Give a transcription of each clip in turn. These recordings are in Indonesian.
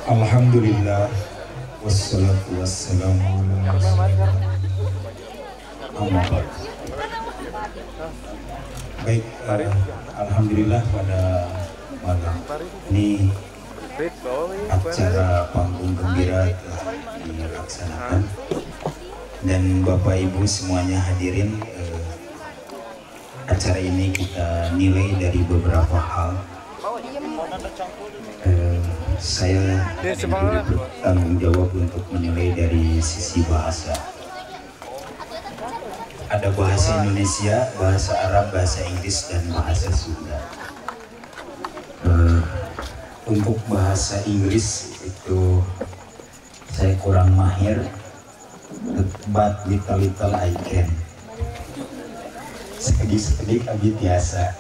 Alhamdulillah wassalatu wassalamu ala rasulillah. Baik, alhamdulillah pada malam ini acara panggung gembira telah dilaksanakan dan Bapak Ibu semuanya hadirin. Acara ini kita nilai dari beberapa hal. Saya bertanggung jawab untuk menilai dari sisi bahasa. Ada bahasa Indonesia, bahasa Arab, bahasa Inggris, dan bahasa Sunda. Untuk bahasa Inggris itu saya kurang mahir, but little I can. Sedikit abi biasa.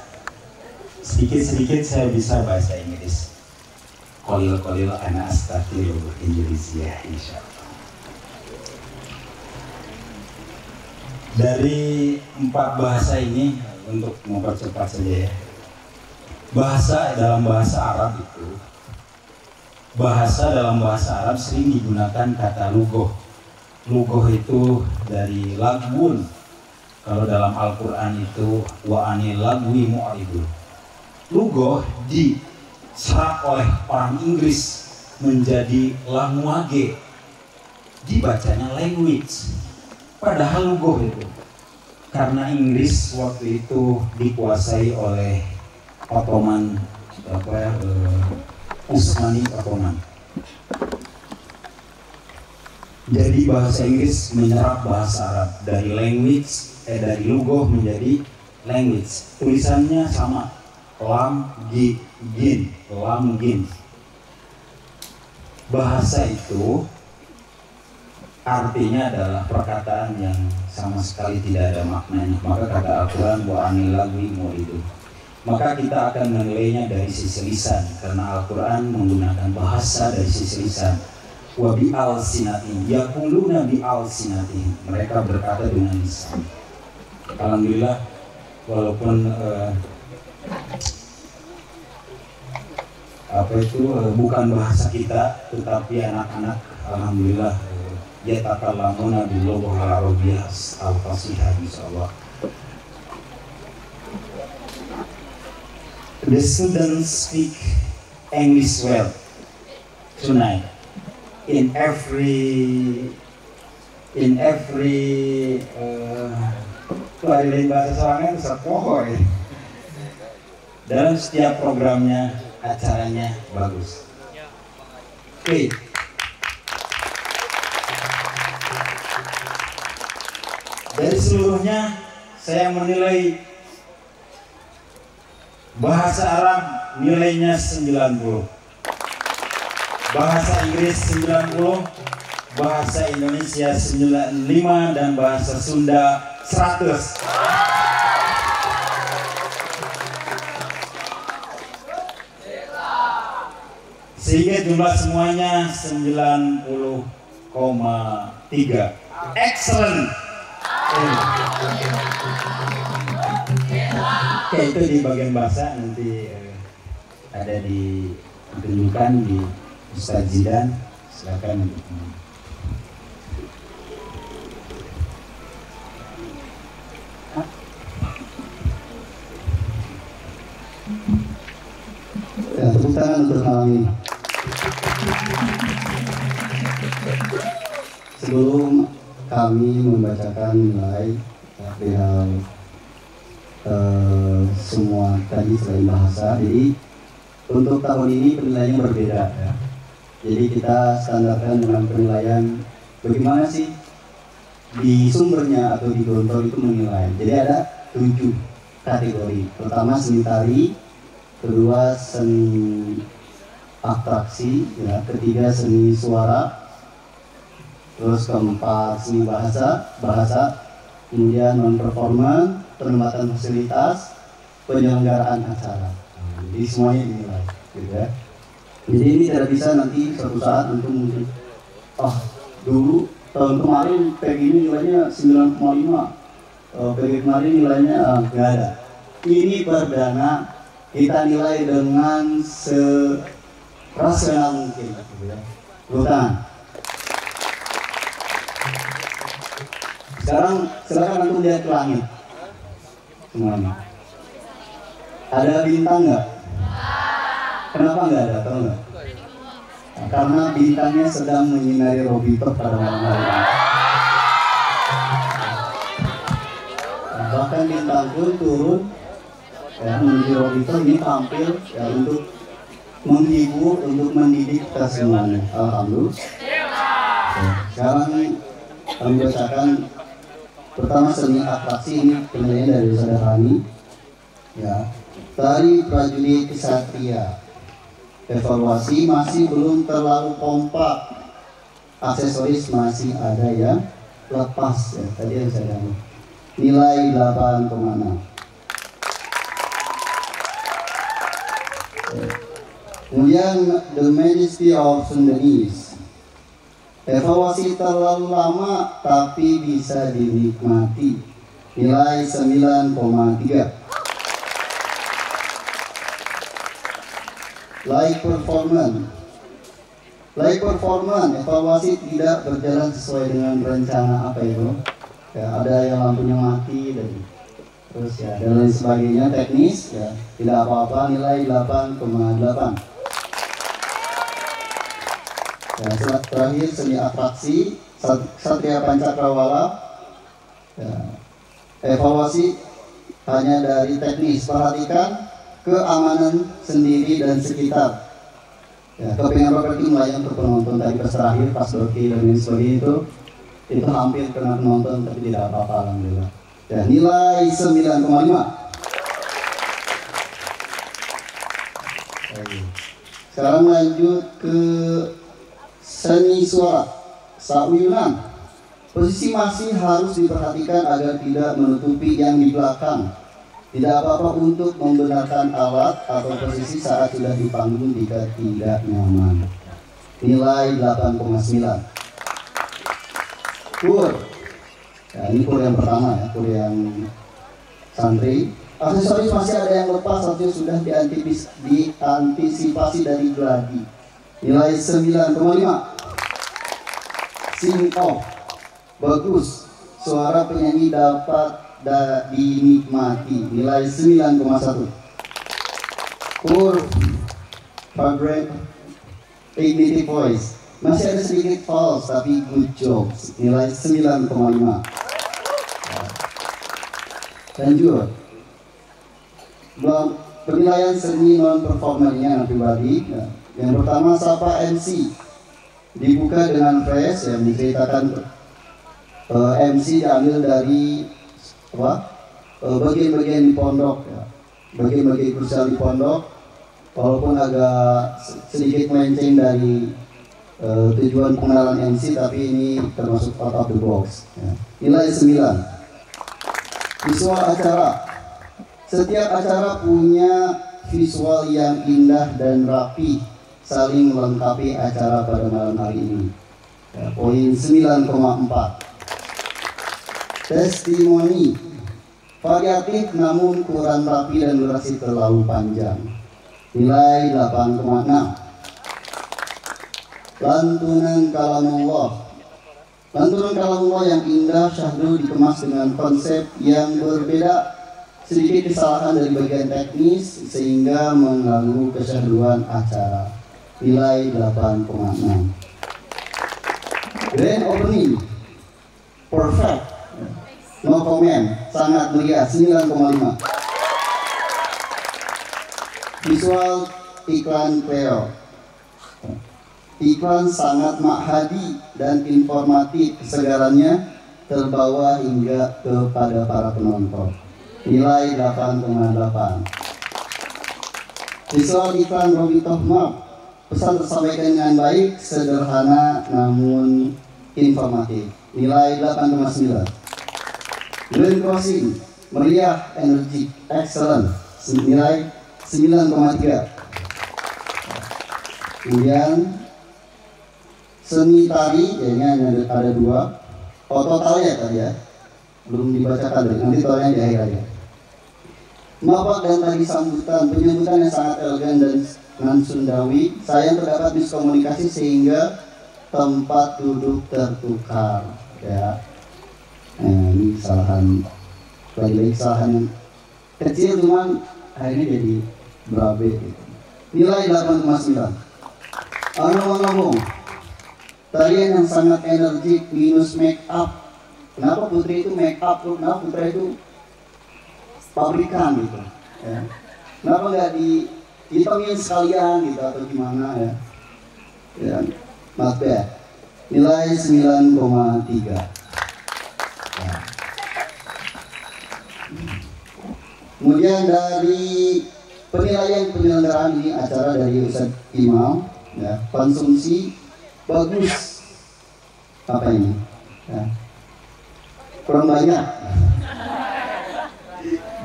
Sedikit saya bisa bahasa Inggris. Kolil ana astagfirullah Indonesia insyaallah. Dari 4 bahasa ini untuk mempercepat saja ya. Dalam bahasa Arab sering digunakan kata lugoh. Lugoh itu dari lagun. Kalau dalam Al-Quran itu wa anil lagwi mu'ridun. Lugoh diserap oleh orang Inggris menjadi language, dibacanya language. Padahal lugoh itu karena Inggris waktu itu dikuasai oleh Utsmani Ottoman. Jadi bahasa Inggris menyerap bahasa Arab dari dari lugoh menjadi language. Tulisannya sama, lam gin. Bahasa itu artinya adalah perkataan yang sama sekali tidak ada maknanya. Maka kata Al-Quran wa anil lagwi mu'ridun. Maka kita akan menilainya dari sisi lisan, karena Al-Quran menggunakan bahasa dari sisi lisan. Wa bi al-sinatin yaquluna bi al-sinatin, mereka berkata dengan lisan. Alhamdulillah, walaupun bukan bahasa kita, tetapi anak-anak alhamdulillah yatakalamuna bil lughah al-arabiyyah al-fasihah insyaallah. The students speak English well tonight. In every pelajaran bahasa soalnya sepohoi. Dalam setiap programnya, acaranya bagus. Oke. Dari seluruhnya saya menilai bahasa Arab nilainya 90, bahasa Inggris 90, bahasa Indonesia 95, dan bahasa Sunda 100. Sehingga jumlah semuanya 90,3. Excellent. Oke, itu di bagian bahasa nanti ada ditunjukkan di Ustaz Zidan. Silakan untuk tangan untuk malam ini. Sebelum kami membacakan nilai perihal semua tadi selain bahasa, jadi untuk tahun ini penilaiannya berbeda ya. Jadi kita standarkan dengan penilaian bagaimana sih di sumbernya atau di Gontor itu menilai. Jadi ada 7 kategori. Pertama seni tari, kedua seni atraksi, ya, ketiga seni suara, terus keempat seni bahasa, kemudian non performan, penempatan fasilitas, penyelenggaraan acara. Jadi semuanya dinilai, gitu ya. Jadi ini tidak bisa nanti suatu saat untuk mungkin, dulu tahun kemarin PG ini nilainya 9,5, PG kemarin nilainya nggak ada. Ini perdana kita nilai dengan serasional mungkin, gitu ya. Bukan. Sekarang silakan antum lihat ke langit semuanya. Ada bintang nggak? Kenapa nggak ada? Tahu nggak? Nah, karena bintangnya sedang menyinari Robito pada malam hari ini. Nah, bahkan bintang pun turun ya, menuju Robito ini tampil ya, untuk menghibur, untuk mendidik kita semuanya. Alhamdulillah. Ya, sekarang kami bacakan pertama seni atraksi, ini penilaian dari saudara kami ya. Tari prajurit kesatria, evaluasi masih belum terlalu kompak, aksesoris masih ada yang lepas ya, tadi yang saya bilang. Nilai 8,6. Kemudian The Majesty of Sundanese, evaluasi terlalu lama tapi bisa dinikmati, nilai 9,3. Live performance, evaluasi tidak berjalan sesuai dengan rencana apa itu ya, ada yang lampunya mati dan terus ya dan lain sebagainya, teknis ya tidak apa-apa, nilai 8,8. Ya, terakhir seni atraksi Satria Pancakrawala ya, evaluasi hanya dari teknis, perhatikan keamanan sendiri dan sekitar ya, kepingan properti melayang untuk penonton tadi pas terakhir, pas doki dan lain sebagainya itu hampir kena penonton tapi tidak apa-apa alhamdulillah ya, nilai 9,5. Sekarang lanjut ke seni suara Sauyunan, posisi masih harus diperhatikan agar tidak menutupi yang di belakang. Tidak apa-apa untuk membenarkan alat atau posisi saat sudah di panggung jika tidak nyaman. Nilai 8,9. Kur, ya, ini kur yang pertama ya, kur yang santri. Aksesoris masih ada yang lepas, artinya sudah diantisipasi dari geladi. Nilai 9,5. Sing off, bagus, suara penyanyi dapat dinikmati, nilai 9,1. Kur vibrant dignity voice, masih ada sedikit false tapi good job, nilai 9,5. Lanjut, penilaian seni non performernya pribadi ya. Yang pertama Sapa MC, dibuka dengan fresh yang menceritakan MC diambil dari bagian-bagian di pondok ya, bagian-bagian krusial di pondok, walaupun agak sedikit melenceng dari tujuan pengenalan MC, tapi ini termasuk out of the box ya. Nilai 9. Visual acara, setiap acara punya visual yang indah dan rapi, saling melengkapi acara pada malam hari ini ya, poin 9,4. Testimoni, variatif namun kurang rapi dan durasi terlalu panjang, nilai 8,6. Lantunan kalamullah, lantunan kalamullah yang indah syahdu dikemas dengan konsep yang berbeda, sedikit kesalahan dari bagian teknis sehingga mengganggu keseruan acara. Nilai 8,6. Grand opening perfect, no comment, sangat meriah, 9,5. Visual iklan Cleo, iklan sangat makhadi dan informatif, kesegarannya terbawa hingga kepada para penonton. Nilai 8,8. Visual iklan Robitoh Map, pesan tersampaikan dengan baik, sederhana namun informatif. Nilai 8,9. Grand Crossing, meriah, energik, excellent. Nilai 9,3. Kemudian seni tari, kayaknya ada 2. Oh, totalnya tadi ya, belum dibacakan deh, nanti totalnya di akhir aja. Mapak dan tadi sambutan, penyambutan yang sangat elegan dan Sundawi. Sayang terdapat miskomunikasi sehingga tempat duduk tertukar. Ya, ini kesalahan, lagi kesalahan yang kecil cuman akhirnya jadi berabe gitu. Nilai 8,9. Ngomong-ngomong, tarian yang sangat energik minus make up. Kenapa Putri itu make up? Kenapa Putri itu pabrikan gitu? Ya. Kenapa nggak dihitungin sekalian gitu atau gimana ya? Ya, not bad. Nilai 9,3. Ya. Kemudian dari penilaian penyelenggaraan ini acara dari Ustadz Imam, ya, konsumsi bagus. Apa ini? Ya. Kurang banyak.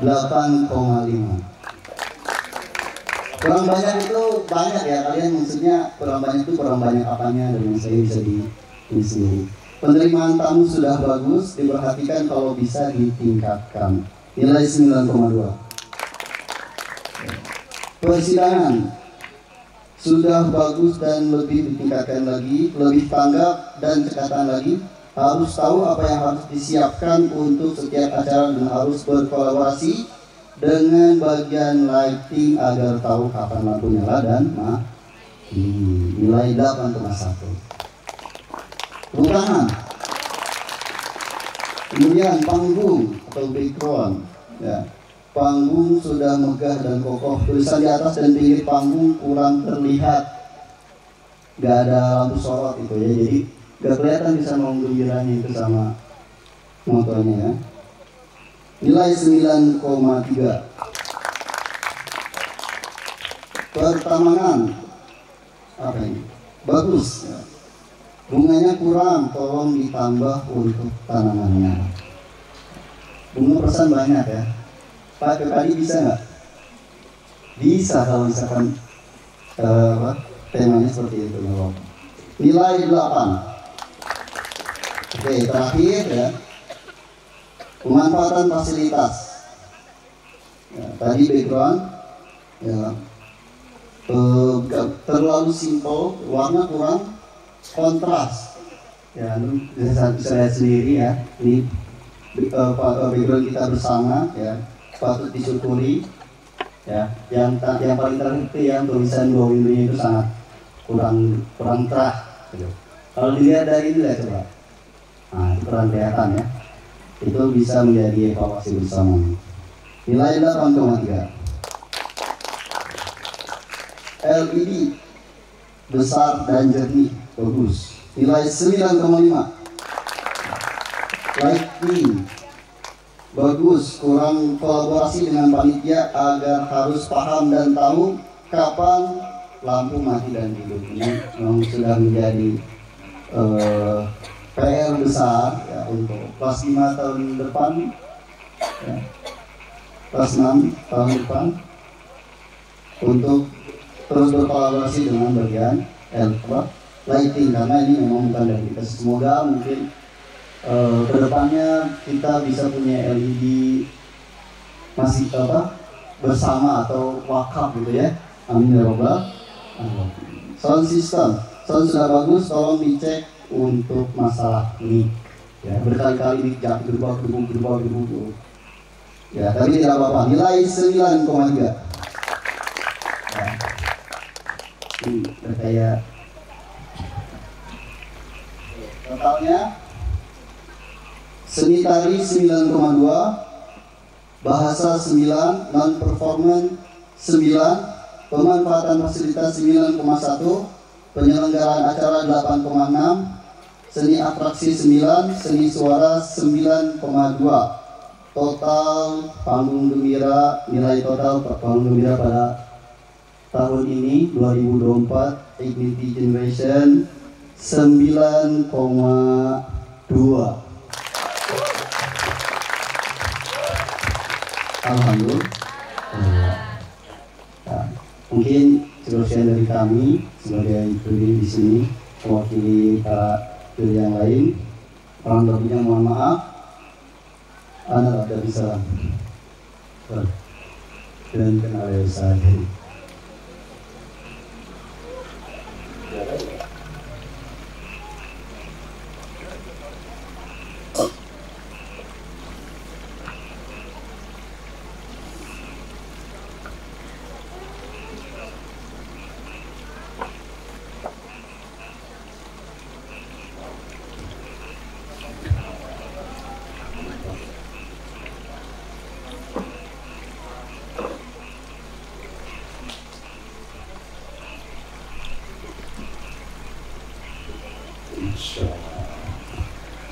8,5. Kurang banyak itu banyak ya, kalian maksudnya kurang banyak itu kurang banyak apanya, dan saya bisa di sini. Penerimaan tamu sudah bagus, diperhatikan kalau bisa ditingkatkan. Nilai 9,2. Persidangan sudah bagus dan lebih ditingkatkan lagi, lebih tanggap dan cekatan lagi. Harus tahu apa yang harus disiapkan untuk setiap acara dan harus berkolaborasi dengan bagian lighting agar tahu kapan lampu nyala dan mati. Nilai 8,1. Tepuk tangan. Kemudian panggung atau background, ya. Panggung sudah megah dan kokoh. Tulisan di atas dan pinggir panggung kurang terlihat. Gak ada lampu sorot itu ya, jadi gak kelihatan bisa menggembiranya itu sama motornya ya. Nilai 9,3. Pertamanan, apa ini? Bagus ya. Bunganya kurang, tolong ditambah untuk tanamannya. Bunga persen banyak ya. Pak Kekali bisa nggak? Bisa kalau misalkan temanya seperti itu. Nilai 8. Oke, terakhir ya, pemanfaatan fasilitas. Ya, tadi background ya, terlalu simple, warna kurang kontras. Ya, bisa lihat sendiri ya. Ini background kita bersama ya, patut disyukuri. Ya, yang paling terakhir itu yang tulisan dua window itu sangat kurang terah. Gitu. Kalau dilihat dari ini ya coba. Nah, itu kurang kelihatan ya. Itu bisa menjadi evaluasi bersama. Nilai 8,3. LED besar dan jernih, bagus. Nilai 9,5. Lighting bagus, kurang kolaborasi dengan panitia agar harus paham dan tahu kapan lampu mati dan hidup. Ini memang sudah menjadi PR besar ya, untuk kelas 5 tahun depan ya, kelas 6 tahun depan untuk terus berkolaborasi dengan bagian lighting, karena ini memang bukan dari kita. Semoga mungkin kedepannya kita bisa punya LED masih bersama atau wakaf gitu ya. Amin ya rabbal alamin. Sound system, sound sudah bagus, tolong dicek untuk masalah mic ya, berkali-kali berubah. Ya, tapi tidak apa-apa. Nilai 9,3. Ya. Ini kayak totalnya seni tari 9,2, bahasa 9, non performance 9, pemanfaatan fasilitas 9,1, penyelenggaraan acara 8,6, seni atraksi 9, seni suara 9,2. Total panggung gembira, nilai total panggung gembira pada tahun ini 2024 Ignity Generation 9,2. Alhamdulillah. Nah, mungkin sebagian dari kami sebagai juri di sini mewakili para juri yang lain, kurang lebihnya mohon maaf. Ana dari salam dan kenal saya.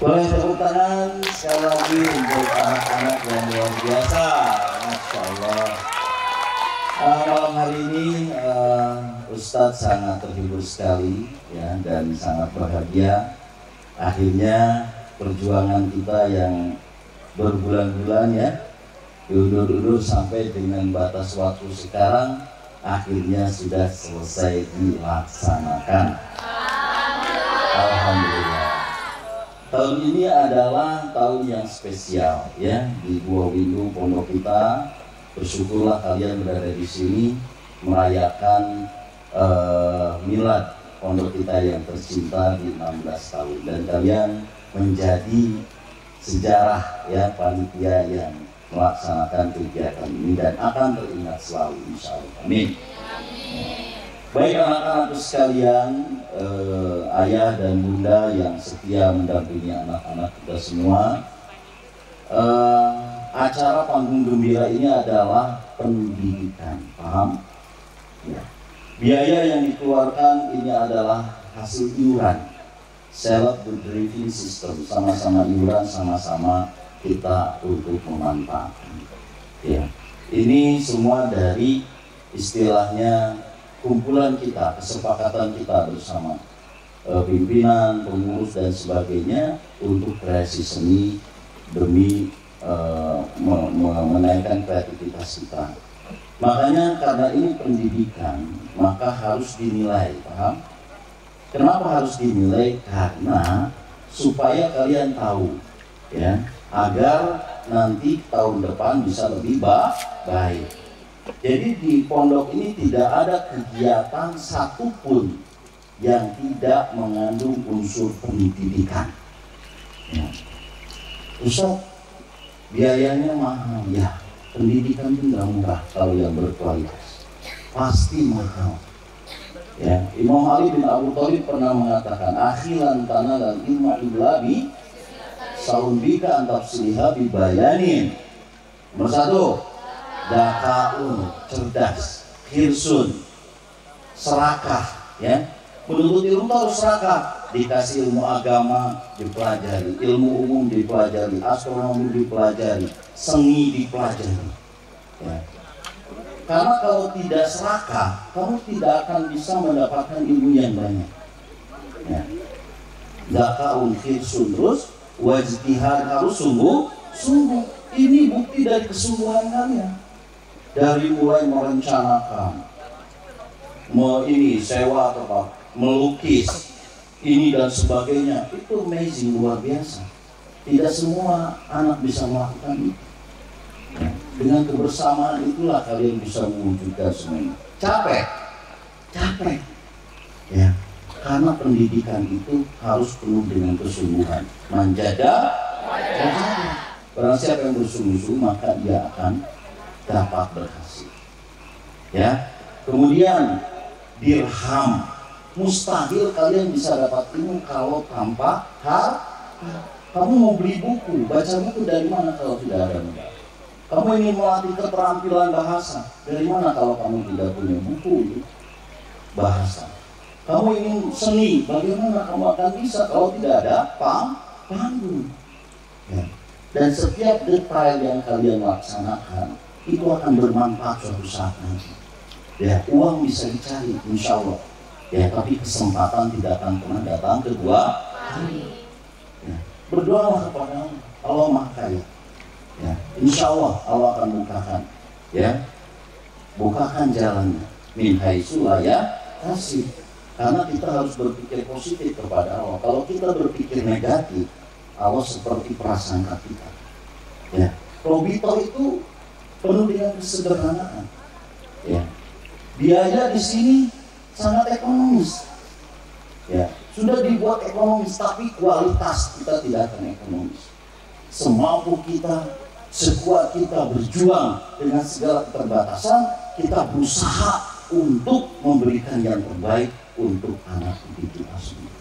Boleh tepuk tangan sekali lagi untuk anak-anak yang luar biasa, Masya Allah. Malam hari ini Ustadz sangat terhibur sekali ya, dan sangat bahagia. Akhirnya perjuangan kita yang berbulan-bulan ya, diundur-undur sampai dengan batas waktu sekarang, akhirnya sudah selesai dilaksanakan. Alhamdulillah. Tahun ini adalah tahun yang spesial ya di Buah Windu pondok kita. Bersyukurlah kalian berada di sini merayakan milad pondok kita yang tercinta di 16 tahun, dan kalian menjadi sejarah ya panitia yang melaksanakan kegiatan ini dan akan teringat selalu insya Allah. Amin. Baik anak-anakku sekalian, ayah dan bunda yang setia mendampingi anak-anak kita semua, acara panggung gembira ini adalah pendidikan, paham? Ya. Biaya yang dikeluarkan ini adalah hasil iuran, self driving system, sama-sama iuran, sama-sama kita untuk memanfaatkan. Ya. Ini semua dari istilahnya kumpulan kita, kesepakatan kita bersama pimpinan, pengurus dan sebagainya untuk kreasi seni demi menaikkan kreativitas kita. Makanya karena ini pendidikan, maka harus dinilai, paham? Kenapa harus dinilai? Karena supaya kalian tahu ya, agar nanti tahun depan bisa lebih baik. Jadi di pondok ini tidak ada kegiatan satupun yang tidak mengandung unsur pendidikan. Ya. Ustaz, biayanya mahal ya. Pendidikan itu nggak murah kalau yang berkualitas, pasti mahal. Ya, Imam Ali bin Abu Thalib pernah mengatakan, akhilan tanalan ilma iblabi saumbika antafsiliha bibayanin. Nomor satu, dakaun, cerdas, hirsun, serakah, ya. Menuntut ilmu harus serakah. Dikasih ilmu agama dipelajari, ilmu umum dipelajari, astronomi dipelajari, seni dipelajari. Ya. Karena kalau tidak serakah, kamu tidak akan bisa mendapatkan ilmu yang banyak. Ya. Dakaun, hirsun, terus wajtihad, harus sungguh. Ini bukti dari kesungguhan kalian. Dari mulai merencanakan, sewa atau apa, melukis, ini dan sebagainya, itu amazing, luar biasa. Tidak semua anak bisa melakukan itu. Dengan kebersamaan itulah kalian bisa mewujudkan semuanya. Capek, ya. Karena pendidikan itu harus penuh dengan kesungguhan. Manjada, Barang siapa yang bersungguh-sungguh maka dia akan dapat berhasil. Ya. Kemudian dirham. Mustahil kalian bisa dapat ilmu kalau tanpa harta. Kamu mau beli buku, baca buku dari mana kalau tidak ada modal? Kamu ingin melatih keterampilan bahasa, dari mana kalau kamu tidak punya buku bahasa? Kamu ingin seni, bagaimana kamu akan bisa kalau tidak ada panggung? Ya. Dan setiap detail yang kalian laksanakan itu akan bermanfaat suatu saat nanti. Ya, uang bisa dicari, insya Allah. Ya, tapi kesempatan tidak akan pernah datang kedua kali. Ya, berdoalah kepada Allah, Allah Maha Kaya. Ya, insya Allah Allah akan bukakan. Ya, bukakan jalannya. Min haitsu la yahtasib. Karena kita harus berpikir positif kepada Allah. Kalau kita berpikir negatif, Allah seperti prasangka kita. Ya, Robito itu penuh dengan kesederhanaan. Ya, biaya di sini sangat ekonomis. Ya, sudah dibuat ekonomis, tapi kualitas kita tidak akan ekonomis. Semampu kita, sekuat kita berjuang dengan segala keterbatasan, kita berusaha untuk memberikan yang terbaik untuk anak didik kita semua.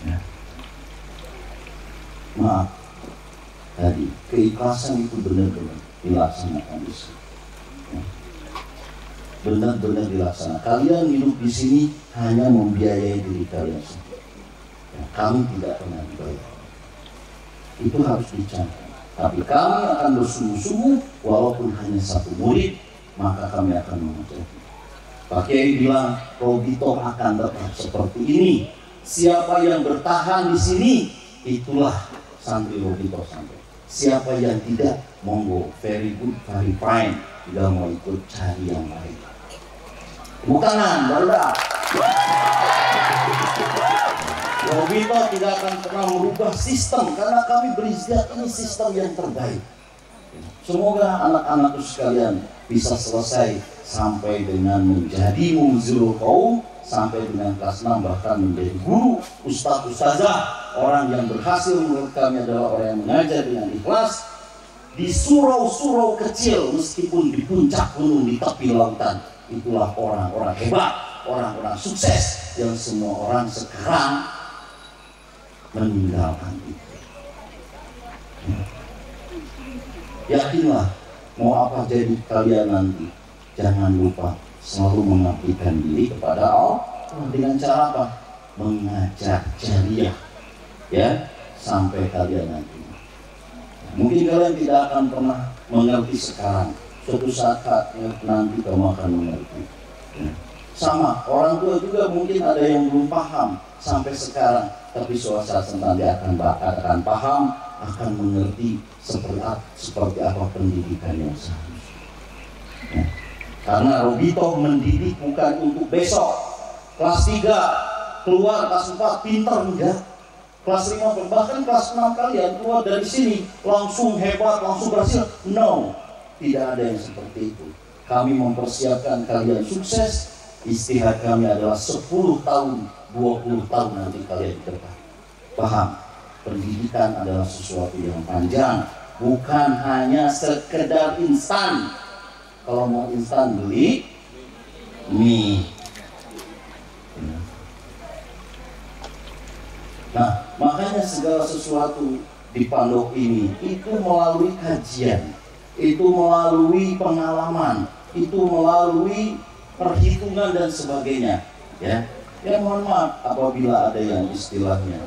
Ya. Maaf, tadi keikhlasan itu benar-benar dilaksanakan di sini. Ya. Benar-benar dilaksanakan. Kalian hidup di sini hanya membiayai diri kalian sendiri. Ya, kami tidak pernah dibayar. Itu harus dicatat. Tapi kami akan bersungguh-sungguh, walaupun hanya satu murid, maka kami akan mengajarkan. Pak Kiai bilang, Robito akan tetap seperti ini. Siapa yang bertahan di sini, itulah santri Robito sampai. Siapa yang tidak, monggo, very good, very fine. Tidak mau ikut, cari yang lain. Bukanan, barudak. Robito tidak akan pernah merubah sistem, karena kami beristiadat ini sistem yang terbaik. Semoga anak-anakku sekalian bisa selesai sampai dengan menjadi muzirul kaum, sampai dengan kelas 6, bahkan menjadi guru, ustadz, ustazah. Orang yang berhasil menurut kami adalah orang yang mengajar dengan ikhlas di surau-surau kecil, meskipun di puncak gunung, di tepi lautan. Itulah orang-orang hebat, orang-orang sukses yang semua orang sekarang meninggalkan itu. Yakinlah, mau apa jadi kalian nanti, jangan lupa selalu mengabdikan diri kepada Allah. Dengan cara apa? Mengajar jariah, ya, sampai kalian nanti. Mungkin kalian tidak akan pernah mengerti sekarang, suatu saat nanti kamu akan mengerti. Ya. Sama, orang tua juga mungkin ada yang belum paham sampai sekarang, tapi suatu saat nanti akan paham, akan mengerti seperti apa pendidikan yang seharusnya. Ya. Karena Robito mendidik bukan untuk besok. Kelas 3 keluar, kelas 4 pintar, enggak. Kelas 5 bahkan kelas 6 kalian keluar dari sini langsung hebat, langsung berhasil. No, tidak ada yang seperti itu. Kami mempersiapkan kalian sukses. Istihad kami adalah 10 tahun, 20 tahun nanti kalian ke depan. Paham? Pendidikan adalah sesuatu yang panjang, bukan hanya sekedar instan. Kalau mau instan beli mie. Nah, makanya segala sesuatu di pondok ini itu melalui kajian, itu melalui pengalaman, itu melalui perhitungan dan sebagainya. Ya, mohon maaf apabila ada yang istilahnya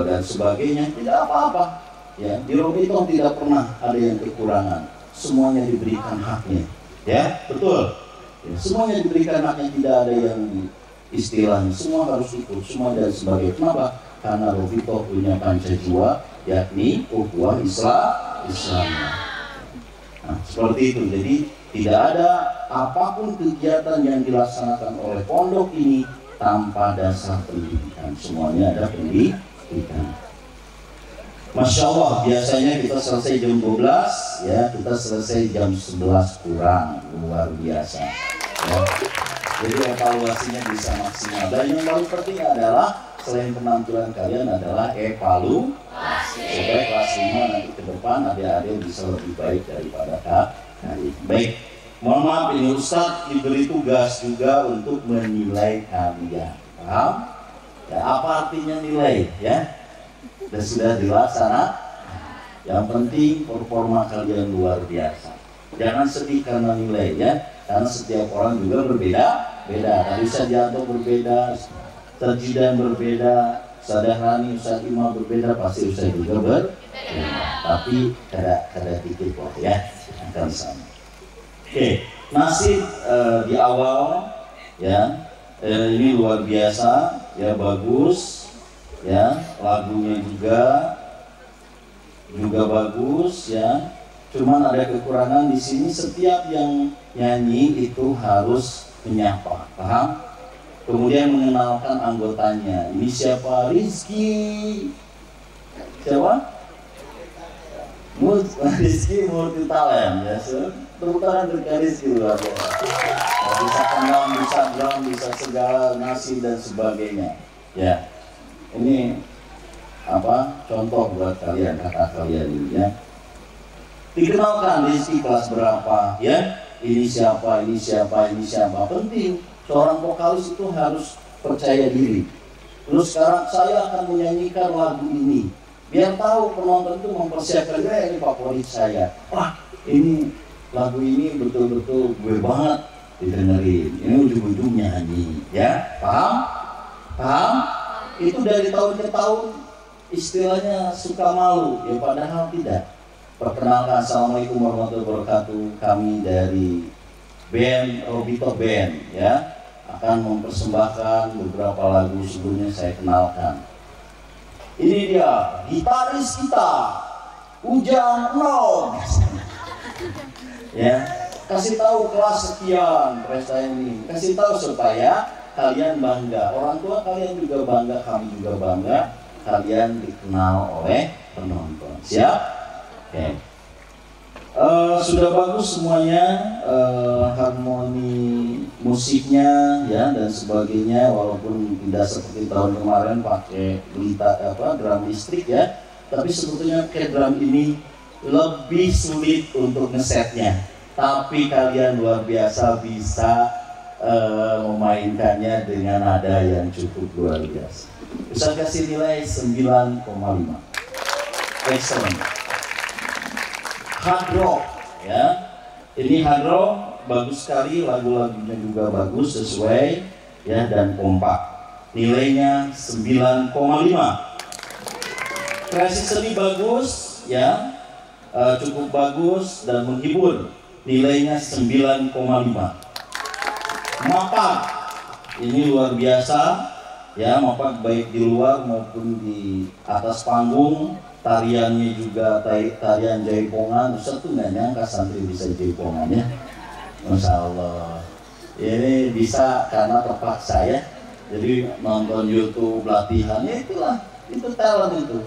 dan sebagainya, tidak apa-apa. Ya, di Robito tidak pernah ada yang kekurangan. Semuanya diberikan haknya. Ya, betul. Ya, semuanya diberikan haknya, tidak ada yang istilahnya semua harus ikut, semua dan sebagainya. Kenapa? Karena Robito punya pancajiwa, yakni ukhuwah Islam. Nah, seperti itu. Jadi tidak ada apapun kegiatan yang dilaksanakan oleh pondok ini tanpa dasar pendidikan. Semuanya ada pendidikan. Masya Allah, biasanya kita selesai jam 12, ya, kita selesai jam 11 kurang, luar biasa. Ya. Jadi evaluasinya bisa maksimal. Dan yang paling penting adalah selain penampilan kalian adalah evaluasi. supaya kelas 5 nanti ke depan adik-adik bisa lebih baik daripada hari ini. Baik, mohon maaf ini Ustadz diberi tugas juga untuk menilai kalian. Paham? Ya, apa artinya nilai ya? Dan sudah dilaksana. Yang penting performa kalian luar biasa. Jangan sedih karena nilai ya, karena setiap orang juga berbeda-beda. Tadi Sadianto berbeda, Terjidan berbeda, Sadahrani, Ustaz Imam berbeda, pasti Ustaz juga berbeda. Tapi kada dikit kok ya, akan sama. Oke, nasib di awal ya, ini luar biasa ya, bagus ya, lagunya juga bagus ya. Cuman ada kekurangan di sini, setiap yang nyanyi itu harus menyapa, paham? Kemudian mengenalkan anggotanya. Ini siapa? Rizky. Siapa? Rizky multi talent ya. Tepuk tangan untuk Rizky luar biasa. Bisa kendang, bisa drum, bisa segala nasi dan sebagainya. Ya. Ini apa? Contoh buat kalian, kakak kalian ini ya. Dikenalkan Rizky kelas berapa ya, ini siapa, ini siapa, ini siapa. Penting, seorang vokalis itu harus percaya diri. Terus sekarang saya akan menyanyikan lagu ini, biar tahu penonton itu mempersiapkan, ini favorit saya. Wah, ini lagu ini betul-betul gue banget didengerin. Ini ujung-ujung nyanyi ya, paham? Paham? Itu dari tahun ke tahun istilahnya suka malu ya, padahal tidak. Perkenalkan, assalamualaikum warahmatullahi wabarakatuh. Kami dari band Robito Band ya, akan mempersembahkan beberapa lagu. Sebelumnya saya kenalkan. Ini dia gitaris kita, Ujang Nom. Ya, kasih tahu kelas sekian presta ini. Kasih tahu supaya kalian bangga. Orang tua kalian juga bangga, kami juga bangga. Kalian dikenal oleh penonton. Siap? Oke. Sudah bagus semuanya, harmoni musiknya ya dan sebagainya, walaupun tidak seperti tahun kemarin pakai drum listrik ya, tapi sebetulnya pakai drum ini lebih sulit untuk ngesetnya, tapi kalian luar biasa bisa memainkannya dengan nada yang cukup luar biasa. Bisa kasih nilai 9,5. Excellent. Hard rock ya, ini hard rock bagus sekali, lagu-lagunya juga bagus, sesuai ya dan kompak. Nilainya 9,5. Kreasi seni bagus ya, cukup bagus dan menghibur. Nilainya 9,5. Mapak ini luar biasa ya, mapak baik di luar maupun di atas panggung. Tariannya juga tarian jaipongan. Ustaz tuh nggak nyangka santri bisa jaipongan ya, Masya Allah. Ini bisa karena terpaksa ya, jadi nonton YouTube latihannya, itulah, itu talent itu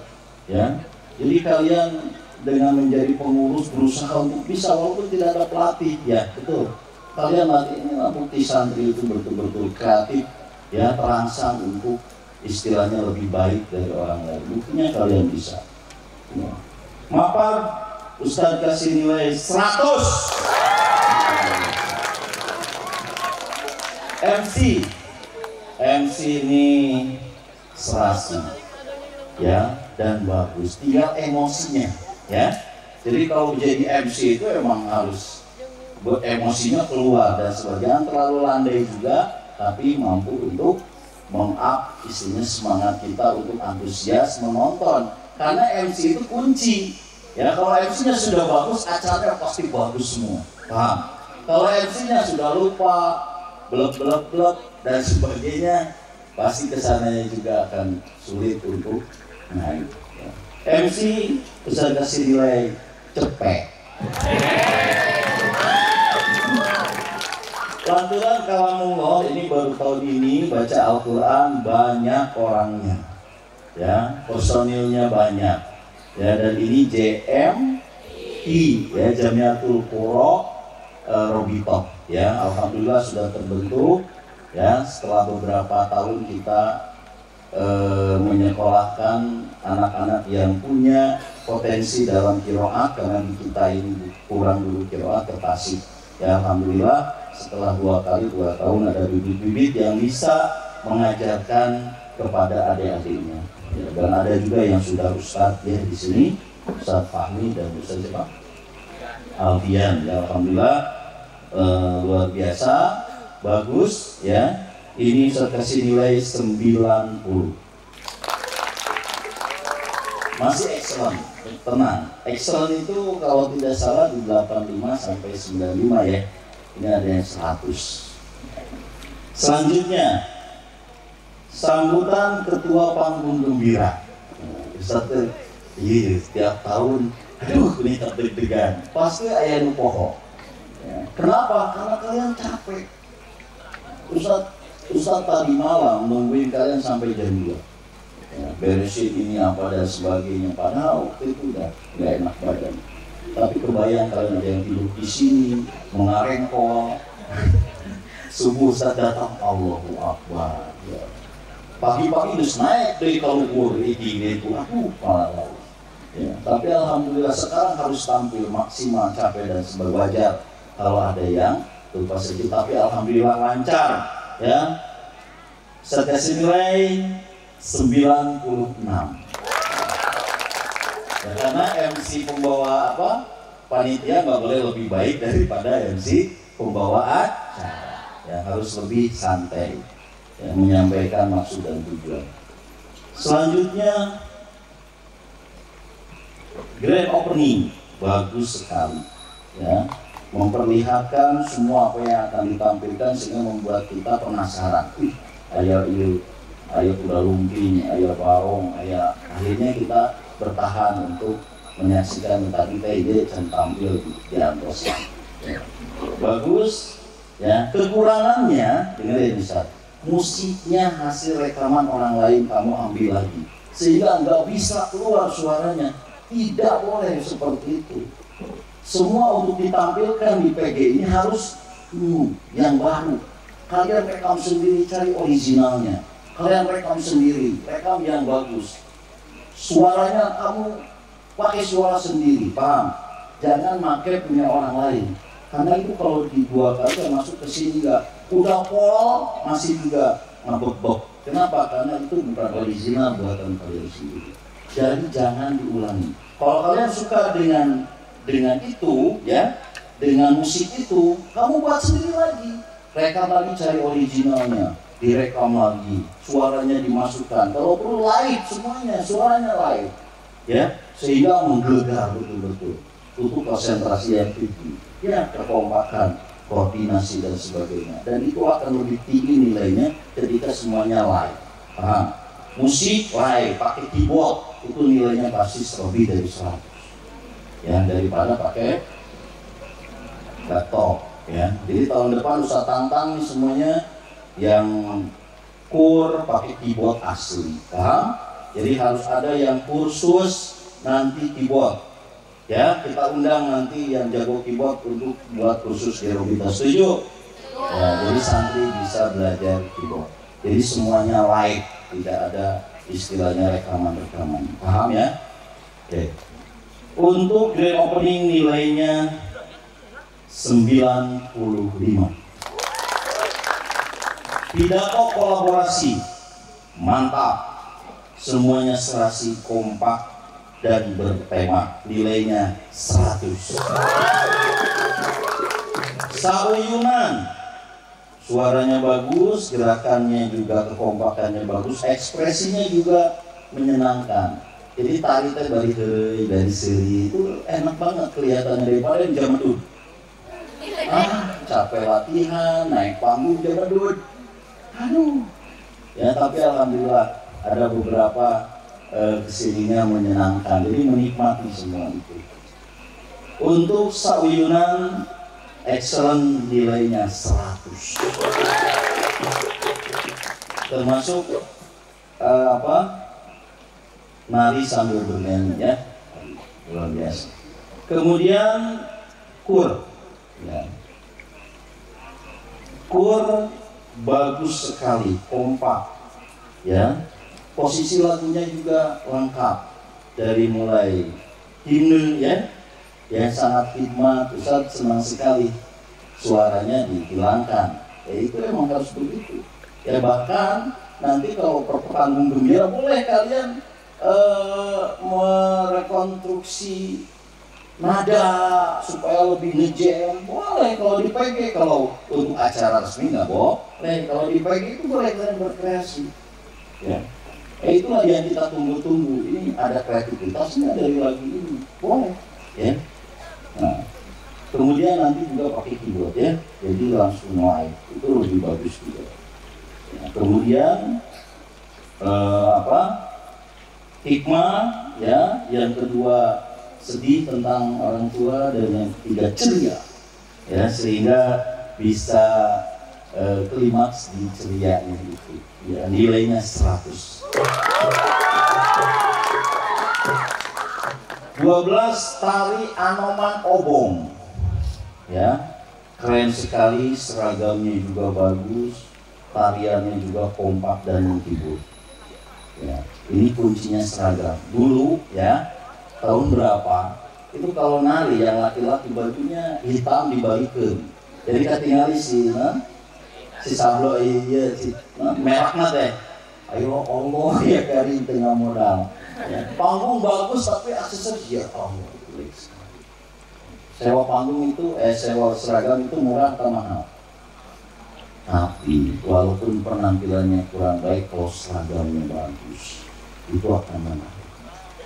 ya. Jadi kalian dengan menjadi pengurus berusaha untuk bisa, walaupun tidak ada pelatih ya, betul. Kalian latih ini bukti santri itu betul-betul kreatif ya, terangsang untuk istilahnya lebih baik dari orang lain. Buktinya kalian bisa. Maaf, Ustadz kasih nilai 100. MC ini serasi ya dan bagus, tinggal emosinya ya. Jadi kalau jadi MC itu emang harus emosinya keluar dan sebagainya, terlalu landai juga, tapi mampu untuk meng-up istilahnya semangat kita untuk antusias menonton. Karena MC itu kunci ya, kalau MC-nya sudah bagus, acaranya pasti bagus semua, paham? Kalau MC-nya sudah lupa, blek dan sebagainya, pasti kesananya juga akan sulit untuk naik ya. MC bisa kasih nilai cepet. Lanturan kalamullah ini baru tahun ini baca Al-Quran banyak orangnya ya, personilnya banyak ya, dan ini JMI ya, Jamiatul Qura Robito ya. Alhamdulillah sudah terbentuk ya, setelah beberapa tahun kita menyekolahkan anak-anak yang punya potensi dalam qiraat, karena di kita ini kurang dulu qiraat ke Tasik. Ya alhamdulillah setelah 2 tahun ada bibit-bibit yang bisa mengajarkan kepada adik-adiknya. Ya, dan ada juga yang sudah ustadz ya di sini, Ustadz Fahmi dan Ustadz siapa? Alfian. Ya alhamdulillah luar biasa, bagus ya. Ini saya kasih nilai 90. Masih excellent, tenang. Excellent itu kalau tidak salah di 85 sampai 95 ya. Ini ada yang 100. Selanjutnya, sambutan Ketua Panggung Gembira. Ustadz, iya setiap tahun, aduh ini deg-degan. Pasti ayah nu poho. Ya. Kenapa? Karena kalian capek. Ustadz tadi malam nungguin kalian sampai jam 2 ya, beresin ini apa dan sebagainya. Padahal waktu itu udah gak enak badan. Tapi kebayang kalian ada yang tidur di sini mengarengkol. Subuh Ustadz datang, Allahu Akbar ya. Pagi-pagi udah naik dari kalau itu aku malah ya. Tapi alhamdulillah sekarang harus tampil maksimal, capek dan sebagainya. Wajar kalau ada yang lupa sedikit, tapi alhamdulillah lancar ya. Saya kasih nilai 96 ya, karena MC pembawa panitia nggak boleh lebih baik daripada MC pembawa acara ya, harus lebih santai ya, menyampaikan maksud dan tujuan. Selanjutnya grand opening, bagus sekali ya, memperlihatkan semua apa yang akan ditampilkan sehingga membuat kita penasaran. Ayah kuda lumping, ayah barong, akhirnya kita bertahan untuk menyaksikan tadi ide dan tampil di Antosa. Ya. Bagus ya. Kekurangannya dengerin Ustaz, musiknya hasil rekaman orang lain kamu ambil lagi sehingga nggak bisa keluar suaranya. Tidak boleh seperti itu. Semua untuk ditampilkan di PG ini harus yang baru. Kalian rekam sendiri, cari originalnya. Kalian rekam sendiri, rekam yang bagus. Suaranya kamu pakai suara sendiri, paham? Jangan pakai punya orang lain. Karena itu kalau dibuat aja masuk ke sini udah pol masih juga ngabek-bek. Kenapa? Karena itu bukan original buatan kalian sendiri. Jadi jangan diulangi. Kalau kalian suka dengan itu ya, dengan musik itu, kamu buat sendiri lagi. Rekam lagi, cari originalnya, direkam lagi, suaranya dimasukkan. Kalau perlu live semuanya, suaranya live, ya, sehingga menggelegar betul-betul. Untuk konsentrasi yang tinggi, ya, kekompakan, koordinasi dan sebagainya. Dan itu akan lebih tinggi nilainya ketika semuanya live. Paham? Musik live, pakai keyboard, itu nilainya pasti lebih dari 100. Ya, daripada pakai laptop. Ya, jadi tahun depan usah tantang nih semuanya yang kur pakai keyboard asli, paham? Jadi harus ada yang kursus nanti keyboard. Ya, kita undang nanti yang jago keyboard untuk buat kursus Gerobita, setuju? Ya, jadi santri bisa belajar keyboard. Jadi semuanya live, tidak ada istilahnya rekaman-rekaman, paham ya? Oke. Untuk grand opening nilainya 95. Pidato kolaborasi mantap, semuanya serasi, kompak dan bertema, nilainya 100. Sauyunan, suaranya bagus, gerakannya juga, kekompakannya bagus, ekspresinya juga menyenangkan. Jadi tari dari seri itu enak banget kelihatannya daripada di zaman dulu. Capek latihan, naik panggung zaman dulu. Aduh. Ya, tapi alhamdulillah ada beberapa kesininya menyenangkan. Jadi menikmati semua itu. Untuk sauyunan excellent, nilainya 100. Termasuk nari sambil bernyanyi ya, luar biasa. Kemudian kur, ya. Kur bagus sekali, kompak, ya. posisi lagunya juga lengkap, dari mulai himne ya, yang sangat khidmat. Ustaz senang sekali suaranya dihilangkan. Ya itu emang harus begitu. Ya bahkan nanti kalau panggung gembira boleh kalian merekonstruksi nada supaya lebih ngejam, boleh kalau di PG. Kalau untuk acara resmi nggak boleh, kalau di PG itu boleh kalian berkreasi ya. Itulah yang kita tunggu-tunggu. Ini ada kreativitasnya dari lagu ini, boleh ya. Nah, kemudian nanti juga pakai keyboard ya, jadi langsung live, itu lebih bagus juga ya. Kemudian hikmah ya, yang kedua sedih tentang orang tua, dan yang ketiga ceria ya, sehingga bisa klimaks di cerianya itu ya, nilainya 100. 12 tari Anoman Obong ya, keren sekali, seragamnya juga bagus, tariannya juga kompak dan menghibur ya. Ini kuncinya seragam. Dulu ya, tahun berapa itu kalau nari yang laki-laki bajunya hitam dibalikin, jadi ketinggalan si sablo iya si meraknya teh, ayo Allah ya kari tengah modal ya. Panggung bagus tapi aksesoris ya Allah. Sewa panggung itu sewa seragam itu murah atau mahal? Tapi walaupun penampilannya kurang baik, kalau seragamnya bagus itu akan menarik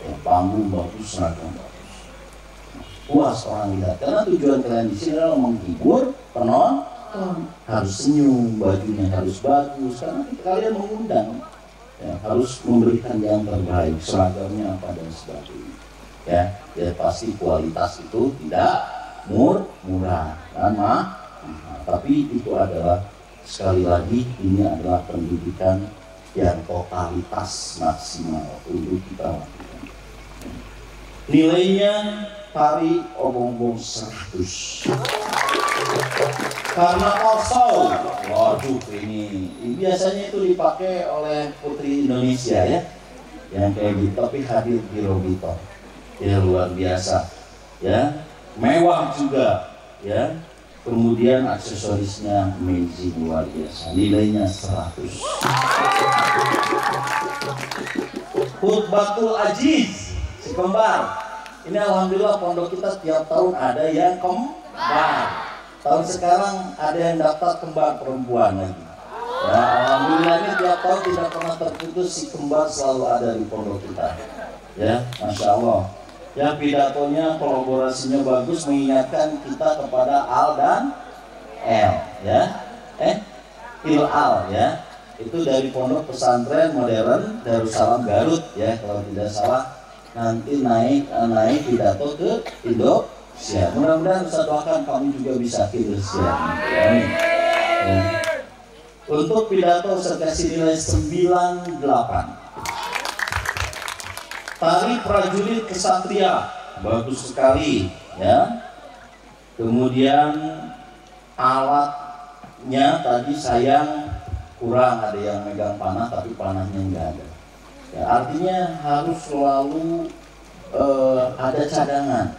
ya. Panggung bagus, seragam bagus, puas orang lihat, karena tujuan kalian di sini adalah menghibur penonton. Harus senyum, bajunya harus bagus, karena kalian mengundang ya, harus memberikan yang terbaik, seragamnya apa dan sebagainya ya. Ya pasti kualitas itu tidak murah dan tapi itu adalah, sekali lagi, ini adalah pendidikan yang totalitas maksimal untuk kita lakukan. Nilainya tari obong-obong 100. Karena kosong, waduh ini biasanya itu dipakai oleh putri Indonesia ya, yang kayak gitu, tapi hadir di Robito ya, luar biasa ya, mewah juga ya. Kemudian aksesorisnya amazing, luar biasa, nilainya 100. Khutbatul Aziz, si kembar. Ini alhamdulillah pondok kita tiap tahun ada yang kembar. Tahun sekarang ada yang daftar kembar perempuan lagi ya, alhamdulillah ini tiap tahun tidak pernah terputus, si kembar selalu ada di pondok kita ya, Masya Allah ya. Pidatonya, kolaborasinya bagus, mengingatkan kita kepada Al dan El ya, Il-Al ya, itu dari Pondok Pesantren Modern Darussalam Garut ya, kalau tidak salah. Nanti naik pidato ke Indonesia. Mudah-mudahan Ustaz doakan kamu juga bisa ke Indonesia. Amin. Ya. Untuk pidato Ustaz kasih nilai 98. Tari prajurit kesatria, bagus sekali ya. Kemudian alatnya tadi sayang kurang, ada yang megang panah tapi panahnya enggak ada. Ya, artinya harus selalu ada cadangan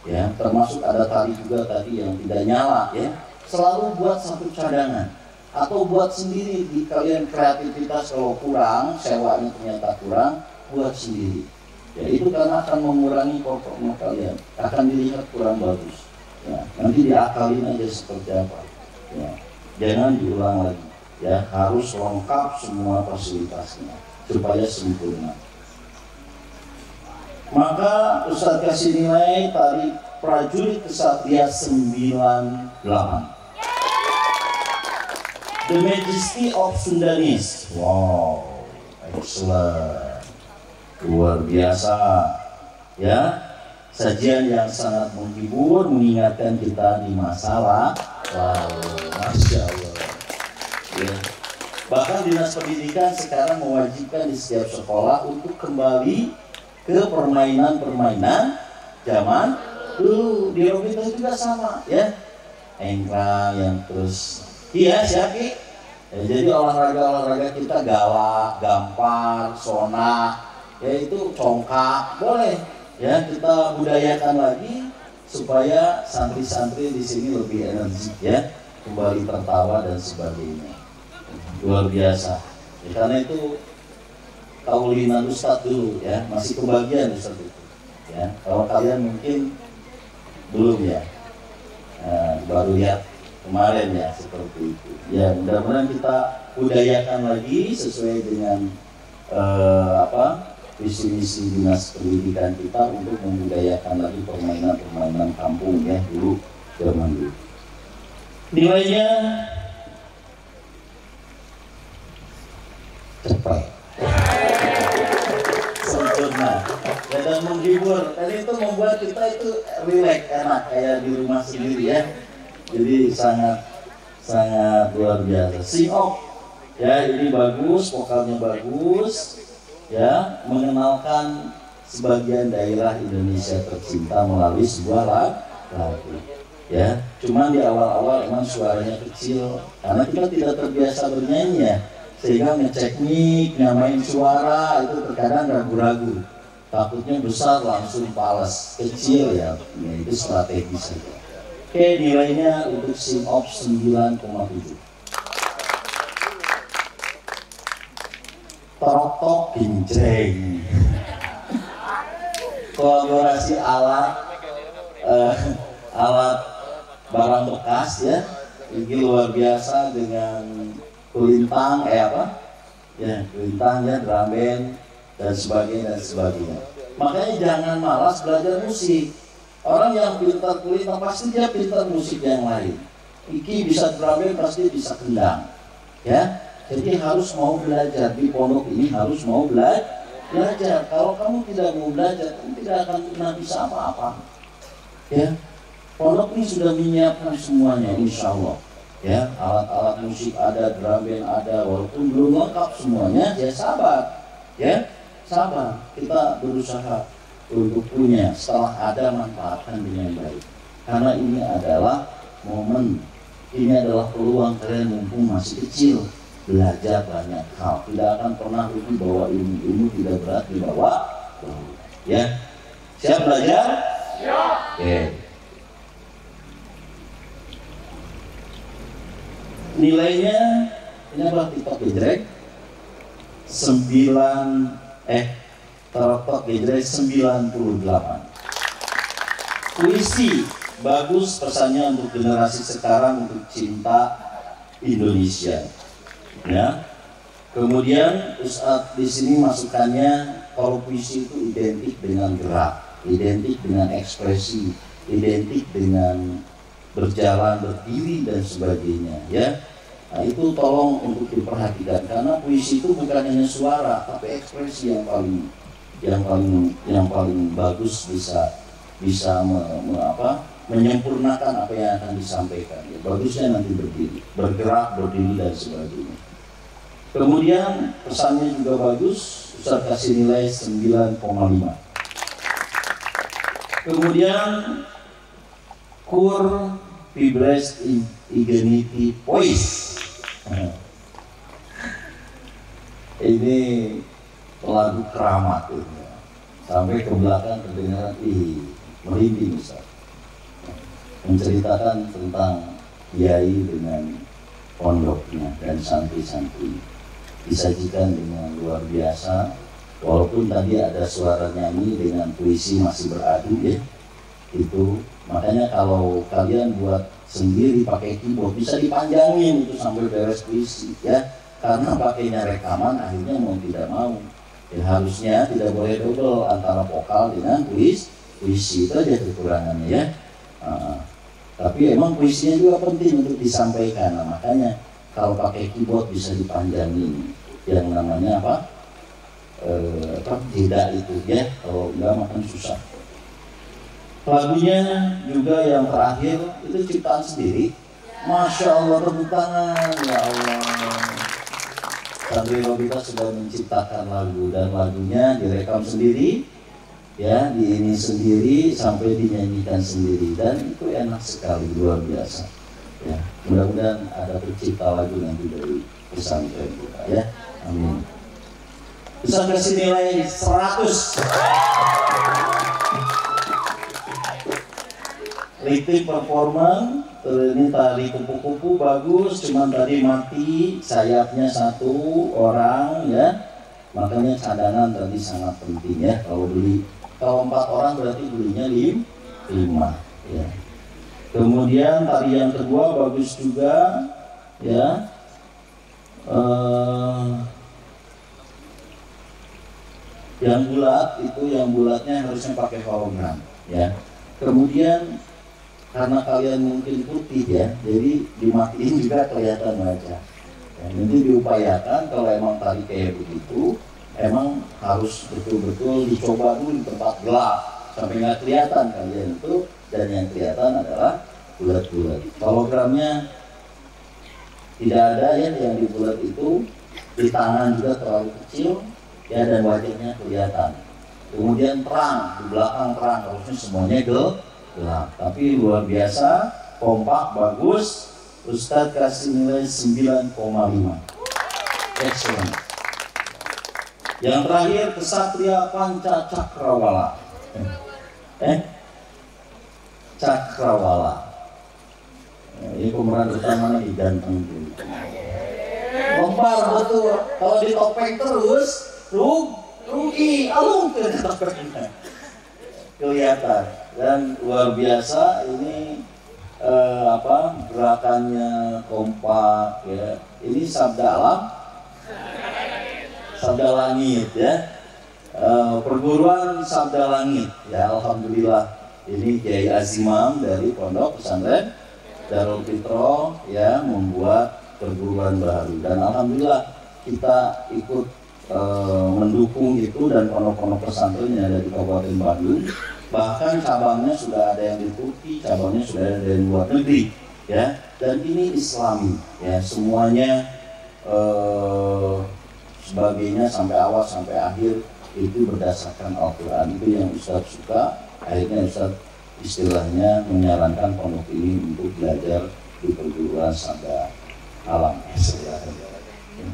ya, termasuk ada tali juga tadi yang tidak nyala ya, selalu buat satu cadangan atau buat sendiri. Di kalian kreativitas, kalau kurang, sewanya ternyata kurang, buat sendiri ya, itu karena akan mengurangi pokoknya kalian, akan dilihat kurang bagus ya, nanti diakalin aja seperti apa ya, jangan diulang lagi ya, harus lengkap semua fasilitasnya supaya sempurna. Maka Ustaz kasih nilai tari prajurit kesatria 98. The Majesty of Sundanese, wow, excellent, luar biasa ya. Sajian yang sangat menghibur, mengingatkan kita di masa lalu. Masya Allah ya. Bahkan Dinas Pendidikan sekarang mewajibkan di setiap sekolah untuk kembali ke permainan-permainan zaman dulu. Di Robito juga sama ya, engkrang yang terus iya siapa Ya, jadi olahraga kita gawak, gampar, sona, yaitu congkak, boleh. Ya, kita budayakan lagi supaya santri-santri di sini lebih energi, ya, kembali tertawa dan sebagainya. Luar biasa. Ya, karena itu kaulinan Ustadz dulu, ya, masih kebagian Ustadz itu. Ya, kalau kalian mungkin belum ya, baru lihat kemarin ya seperti itu. Ya, mudah-mudahan kita budayakan lagi sesuai dengan visi misi dinas pendidikan kita untuk membudayakan lagi permainan kampung ya dulu zaman dulu. Nilainya cepat, sempurna, ya, dan menghibur. Dan itu membuat kita itu rileks, enak kayak di rumah sendiri ya. Jadi sangat luar biasa. Sing Op, ya, ini bagus, vokalnya bagus, ya, mengenalkan sebagian daerah Indonesia tercinta melalui sebuah lagu, ya. Cuman di awal-awal emang suaranya kecil karena kita tidak terbiasa bernyanyi ya, sehingga ngecek mic, nyamain suara itu terkadang ragu-ragu, takutnya besar langsung pales, kecil ya, itu strategis saja. Oke, nilainya untuk Sing Op 9,7. Totok Genjreng, kolaborasi alat barang bekas ya, ini luar biasa dengan kulintang kulintang ya, drum band dan sebagainya. Makanya jangan malas belajar musik. Orang yang pintar kulintang pasti dia pintar musik yang lain. Iki bisa drum band, pasti bisa kendang, ya. Jadi harus mau belajar di pondok ini, harus mau belajar. Kalau kamu tidak mau belajar, kamu tidak akan pernah bisa apa-apa. Ya, pondok ini sudah menyiapkan semuanya, insya Allah. Ya, alat-alat musik ada, drum band ada, walaupun belum lengkap semuanya, ya sabar. Ya, sabar. Kita berusaha untuk punya, setelah ada manfaatkan dengan baik. Karena ini adalah momen, ini adalah peluang kalian mumpung masih kecil. Belajar banyak hal, tidak akan pernah rugi bahwa ilmu tidak berat dibawa. Ya, siap belajar? Siap. Oke. Nilainya ini adalah TikTok Genjreng 98. Puisi bagus, pesannya untuk generasi sekarang untuk cinta Indonesia. Ya, kemudian Ustadz di sini masukannya kalau puisi itu identik dengan gerak, identik dengan ekspresi, identik dengan berjalan, berdiri dan sebagainya. Ya, nah, itu tolong untuk diperhatikan karena puisi itu bukan hanya suara, tapi ekspresi yang paling bagus bisa menyempurnakan apa yang akan disampaikan. Ya, bagusnya nanti berdiri, bergerak, berdiri dan sebagainya. Kemudian pesannya juga bagus, Ustaz kasih nilai 9,5. Kemudian Kur Vibres Igeniti Voice. Ini lagu keramat itu. Sampai ke belakang kedengaran merinding Ustaz. Menceritakan tentang kiai dengan pondoknya dan santri-santri. Disajikan dengan luar biasa, walaupun tadi ada suara nyanyi dengan puisi masih beradu ya. Itu makanya kalau kalian buat sendiri pakai keyboard bisa dipanjangin itu sambil beres puisi ya, karena pakainya rekaman akhirnya mau tidak mau ya, harusnya tidak boleh double antara vokal dengan puisi itu aja kekurangannya ya. Tapi emang puisinya juga penting untuk disampaikan. Nah, makanya kalau pakai keyboard bisa dipanjangin yang namanya jeda itu ya, kalau enggak makan susah. Lagunya juga yang terakhir itu ciptaan sendiri. Masya Allah, tepuk tangan ya Allah. Santri Robita sudah menciptakan lagu dan lagunya direkam sendiri ya, di ini sendiri sampai dinyanyikan sendiri dan itu enak sekali, luar biasa ya. Mudah-mudahan ada tercipta lagu nanti dari pesantren kita ya. Amin. Bisa kasih nilai 100. Lifting performa, ini tali kupu-kupu bagus, cuman tadi mati sayapnya 1 orang ya. Makanya cadangan tadi sangat penting ya. Kalau 4 orang berarti belinya 5 ya. Kemudian tali yang kedua bagus juga ya. Yang bulat itu, yang bulatnya harusnya pakai hologram ya. Kemudian karena kalian mungkin putih ya, jadi dimatiin juga kelihatan wajah ya. Nanti diupayakan kalau emang tali kayak begitu, emang harus betul-betul dicoba dulu di tempat gelap sampai nggak kelihatan kalian itu, dan yang kelihatan adalah bulat-bulat. Hologramnya tidak ada ya, yang di bulat itu di tangan juga terlalu kecil ya, dan wajahnya kelihatan. Kemudian terang, di belakang terang, harusnya semuanya gelap, tapi luar biasa, kompak, bagus. Ustadz kasih nilai 9,5. Excellent. Yang terakhir, Kesatria Panca Cakrawala. Cakrawala. Ini pemeran utamanya ganteng dulu. Lempar betul. Kalau di topeng terus, rugi, alung ke topengnya. Kelihatan. Dan luar biasa ini gerakannya kompak ya. Ini sabda alam, sabda langit ya. Perguruan sabda langit ya. Alhamdulillah ini Kiai Azimam dari Pondok Pesantren Darul Fitro ya membuat perguruan baru, dan alhamdulillah kita ikut mendukung itu, dan pondok-pondok pesantren yang ada di Kabupaten Bandung. Bahkan cabangnya sudah ada yang di Turki, cabangnya sudah ada dari luar negeri ya. Dan ini Islami ya, semuanya sebagainya sampai awal sampai akhir itu berdasarkan Al-Quran. Itu yang Ustadz suka. Akhirnya Ustadz istilahnya menyarankan pondok ini untuk belajar di perguruan sabda alam.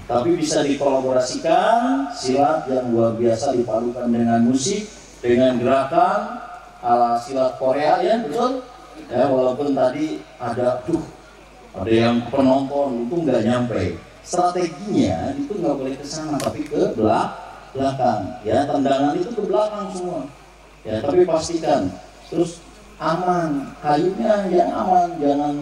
Tapi bisa dikolaborasikan silat yang luar biasa dipadukan dengan musik, dengan gerakan ala silat Korea ya, betul ya. Walaupun tadi ada yang penonton itu nggak nyampe, strateginya itu nggak boleh ke sana tapi ke belakang ya. Tendangan itu ke belakang semua ya, tapi pastikan terus aman, kayunya yang aman, jangan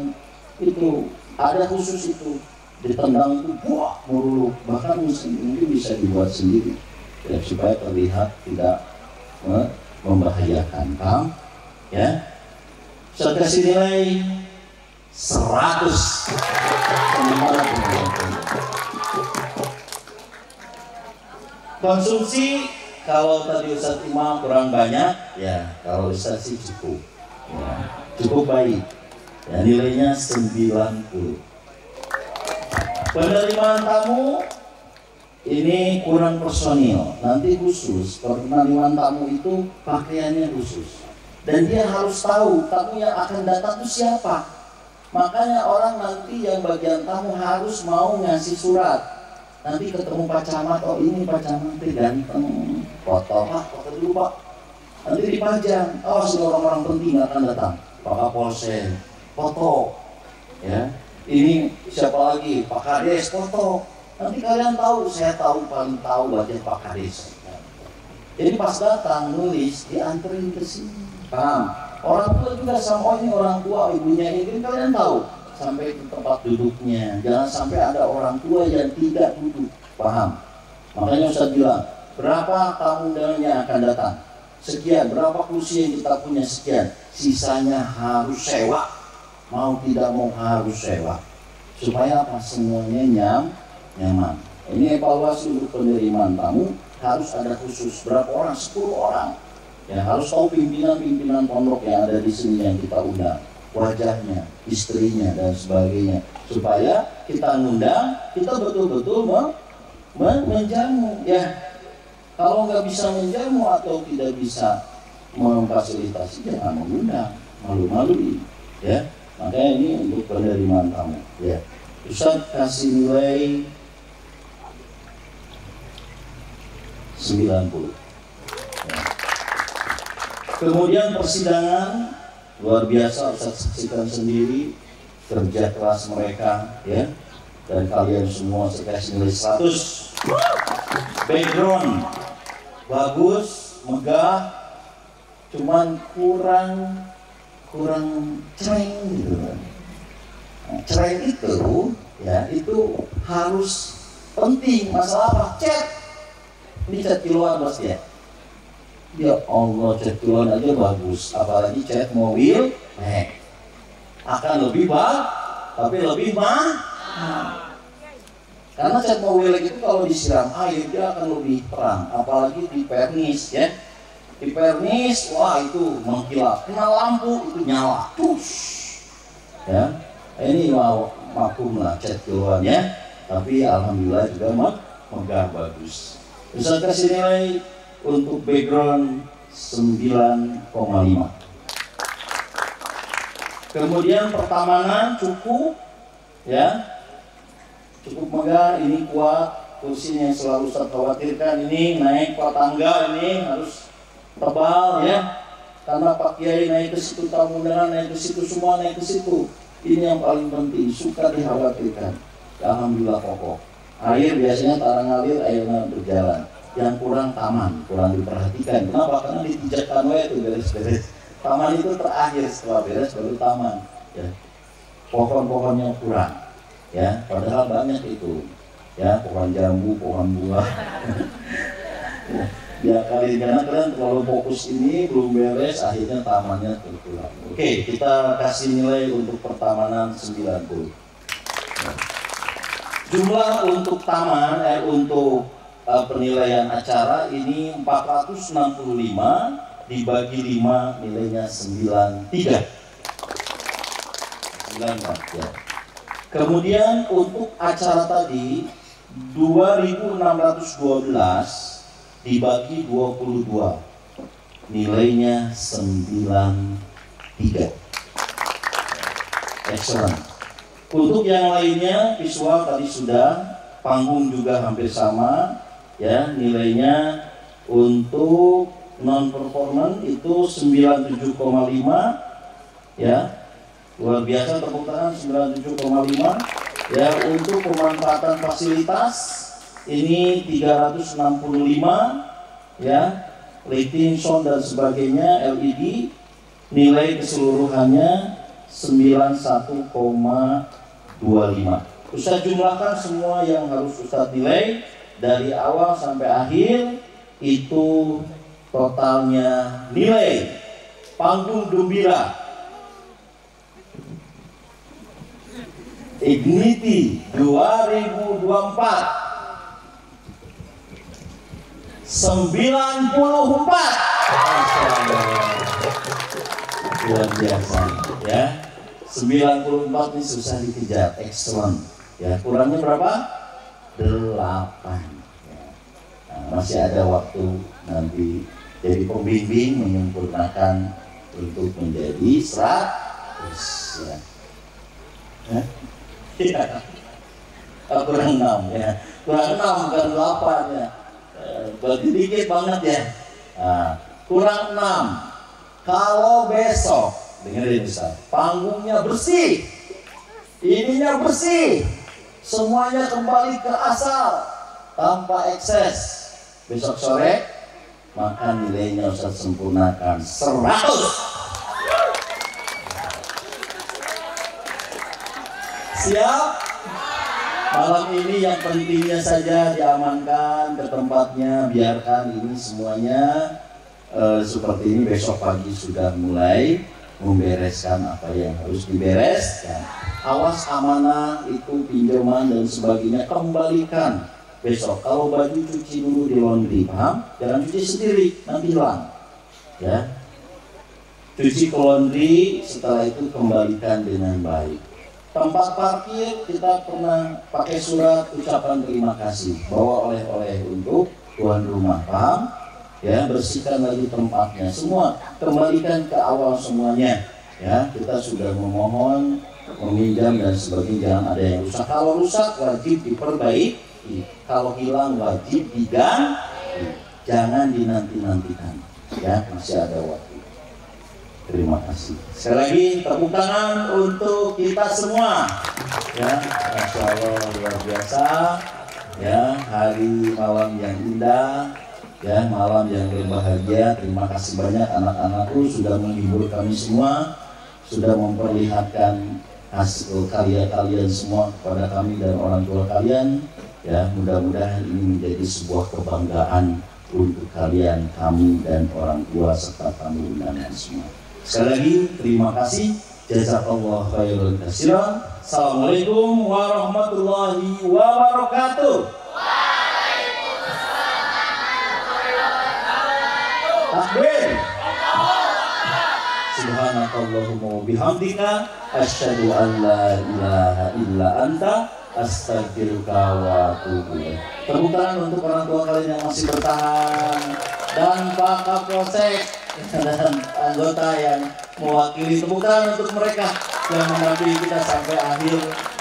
itu ada khusus itu ditendang itu buah muruluk, bahkan mungkin bisa dibuat sendiri ya, supaya terlihat tidak membahayakan. Paham ya? Saya kasih nilai 100. Konsumsi kalau tadi Ustadz Imam kurang banyak ya, kalau Ustadz sih cukup ya, cukup baik ya, nilainya 90. Penerimaan tamu ini kurang personil, nanti khusus. Penerimaan tamu itu pakaiannya khusus, dan dia harus tahu tamu yang akan datang itu siapa. Makanya orang nanti yang bagian tamu harus mau ngasih surat. Nanti ketemu Pak Camat, oh ini Pak Camat ganteng, foto Pak, foto dulu Pak. Nanti dipajang, oh semua orang-orang penting akan datang. Pak Kapolsek, foto ya. Ini siapa lagi? Pak Kades, foto. Nanti kalian tahu, saya tahu, paling tahu wajah Pak Kades. Jadi pas datang nulis, dianterin ke sini. Paham? Orang tua juga sama, oh ini orang tua, ibunya ini, kalian tahu. Sampai ke tempat duduknya. Jangan sampai ada orang tua yang tidak duduk. Paham? Makanya Ustaz bilang, berapa tamu yang akan datang? Sekian. Berapa kursi yang kita punya? Sekian. Sisanya harus sewa. Mau tidak mau harus sewa. Supaya apa? Semuanya nyaman. Ini evaluasi untuk penerimaan tamu, harus ada khusus. Berapa orang? 10 orang. Ya, harus tahu pimpinan-pimpinan pondok yang ada di sini yang kita undang, wajahnya, istrinya dan sebagainya, supaya kita ngundang, kita betul-betul menjamu ya. Kalau nggak bisa menjamu atau tidak bisa memfasilitasi, jangan mengundang, malu-maluin ya. Makanya ini untuk penerimaan tamu. Ya, Ustaz kasih nilai 90. Ya. Kemudian persidangan luar biasa, Ustaz saksikan sendiri kerja keras mereka, ya. Dan kalian semua saya kasih nilai 100. Background bagus, megah, cuman kurang cereng gitu kan. Nah, cereng itu ya itu harus penting. Masalah apa? Cat. Ini cat kiloan pasti ya. Ya Allah, cat kiloan aja bagus, apalagi cat mobil, akan lebih baik, tapi lebih mahal. Karena cat mobil itu kalau disiram air dia akan lebih terang, apalagi di pernis ya. Di pernis, wah itu mengkilap. Kena lampu itu nyala, ya. Ini maklum lah cat kiloan ya. Tapi alhamdulillah juga megah bagus. Bisa kasih nilai untuk background 9,5. Kemudian pertamanan cukup, ya. Cukup megah, ini kuat, kursinya yang selalu Ustaz khawatirkan ini naik ke tangga ini harus tebal ya, karena Pak Kiai naik ke situ, tamu undangan naik ke situ, semua naik ke situ. Ini yang paling penting, suka dikhawatirkan. Alhamdulillah kokoh. Air biasanya tarang ngalir, airnya berjalan. Yang kurang taman, kurang diperhatikan. Kenapa? Karena dipijakkan itu beres-beres. Taman itu terakhir, setelah beres baru taman. Ya. Pohon-pohonnya kurang. Ya, padahal banyak itu, ya, pohon jambu, pohon buah. Ya kalian terlalu fokus ini belum beres, akhirnya tamannya terkurang. Oke, kita kasih nilai untuk pertamanan 90. Jumlah untuk taman, untuk penilaian acara ini 465 dibagi 5 nilainya 93. 94 ya. Kemudian untuk acara tadi 2.612 dibagi 22 nilainya 93. Excellent. Untuk yang lainnya visual tadi sudah, panggung juga hampir sama ya, nilainya untuk non performance itu 97,5 ya. Luar biasa, tepuk tangan 97,5 ya. Untuk pemanfaatan fasilitas ini 365 ya, lighting, sound dan sebagainya, LED, nilai keseluruhannya 91,25. Ustaz jumlahkan semua yang harus Ustaz nilai dari awal sampai akhir, itu totalnya nilai panggung gembira Ignity 2024 94. Luar biasa ya. 94 ini susah dikejar, excellent ya. Kurangnya berapa? 8 ya. Nah, masih ada waktu nanti jadi pembimbing menyempurnakan untuk menjadi 100 ya. Ya. Kurang 6 ya, kurang 6 bukan 8 ya, berarti dikit banget ya. Nah, kurang 6. Kalau besok dengerin Ustaz, panggungnya bersih, ininya bersih, semuanya kembali ke asal tanpa ekses, besok sore maka nilainya Ustaz sempurnakan 100. Siap? Malam ini yang pentingnya saja diamankan ke tempatnya, biarkan ini semuanya seperti ini. Besok pagi sudah mulai membereskan apa yang harus dibereskan. Awas amanah itu pinjaman dan sebagainya kembalikan besok. Kalau baju cuci dulu di laundry, paham? Jangan cuci sendiri, nanti hilang. Ya, cuci ke laundry, setelah itu kembalikan dengan baik. Tempat parkir kita pernah pakai surat ucapan terima kasih, bawa oleh-oleh untuk tuan rumah, paham? Ya, bersihkan lagi tempatnya, semua kembalikan ke awal semuanya Ya, kita sudah memohon, meminjam dan sebagainya, jangan ada yang rusak. Kalau rusak wajib diperbaiki, kalau hilang wajib diganti, jangan dinanti-nantikan. Ya, masih ada waktu. Terima kasih. Sekali lagi tepuk tangan untuk kita semua. Ya, Masya Allah luar biasa. Ya, hari malam yang indah. Ya, malam yang berbahagia. Terima kasih banyak anak-anakku sudah menghibur kami semua, sudah memperlihatkan hasil karya kalian semua kepada kami dan orang tua kalian. Ya, mudah-mudahan ini menjadi sebuah kebanggaan untuk kalian, kami dan orang tua serta tamu undangan semua. Sekali lagi terima kasih. Jazakallah khairan katsiran. Assalamualaikum warahmatullahi wabarakatuh. Takbir. Subhanakallahumma wa bihamdika asyhadu an la ilaha illa anta astaghfiruka wa atubu ilaik. Tepuk tangan untuk orang tua kalian yang masih bertahan dan Pak Kapolsek dan anggota yang mewakili. Tepuk tangan untuk mereka yang mendampingi kita sampai akhir,